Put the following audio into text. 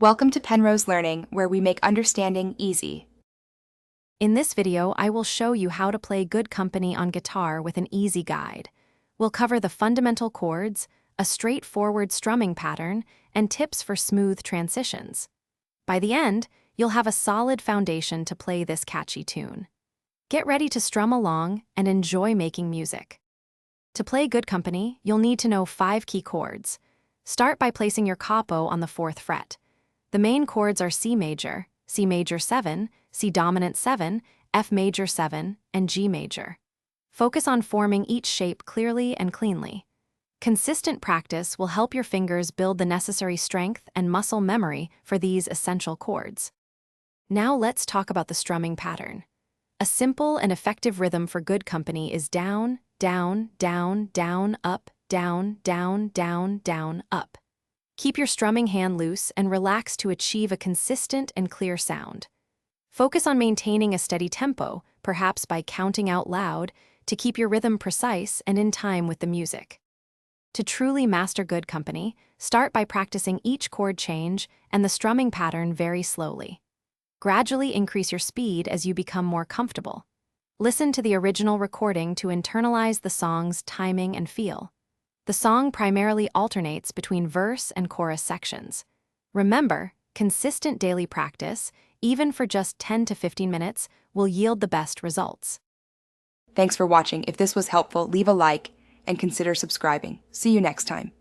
Welcome to Penrose Learning, where we make understanding easy. In this video, I will show you how to play Good Company on guitar with an easy guide. We'll cover the fundamental chords, a straightforward strumming pattern, and tips for smooth transitions. By the end, you'll have a solid foundation to play this catchy tune. Get ready to strum along and enjoy making music. To play Good Company, you'll need to know 5 key chords. Start by placing your capo on the 4th fret. The main chords are C major 7, C dominant 7, F major 7, and G major. Focus on forming each shape clearly and cleanly. Consistent practice will help your fingers build the necessary strength and muscle memory for these essential chords. Now let's talk about the strumming pattern. A simple and effective rhythm for Good Company is down, down, down, down, up, down, down, down, down, up. Keep your strumming hand loose and relax to achieve a consistent and clear sound. Focus on maintaining a steady tempo, perhaps by counting out loud, to keep your rhythm precise and in time with the music. To truly master Good Company, start by practicing each chord change and the strumming pattern very slowly. Gradually increase your speed as you become more comfortable. Listen to the original recording to internalize the song's timing and feel. The song primarily alternates between verse and chorus sections. Remember, consistent daily practice, even for just 10 to 15 minutes, will yield the best results. Thanks for watching. If this was helpful, leave a like and consider subscribing. See you next time.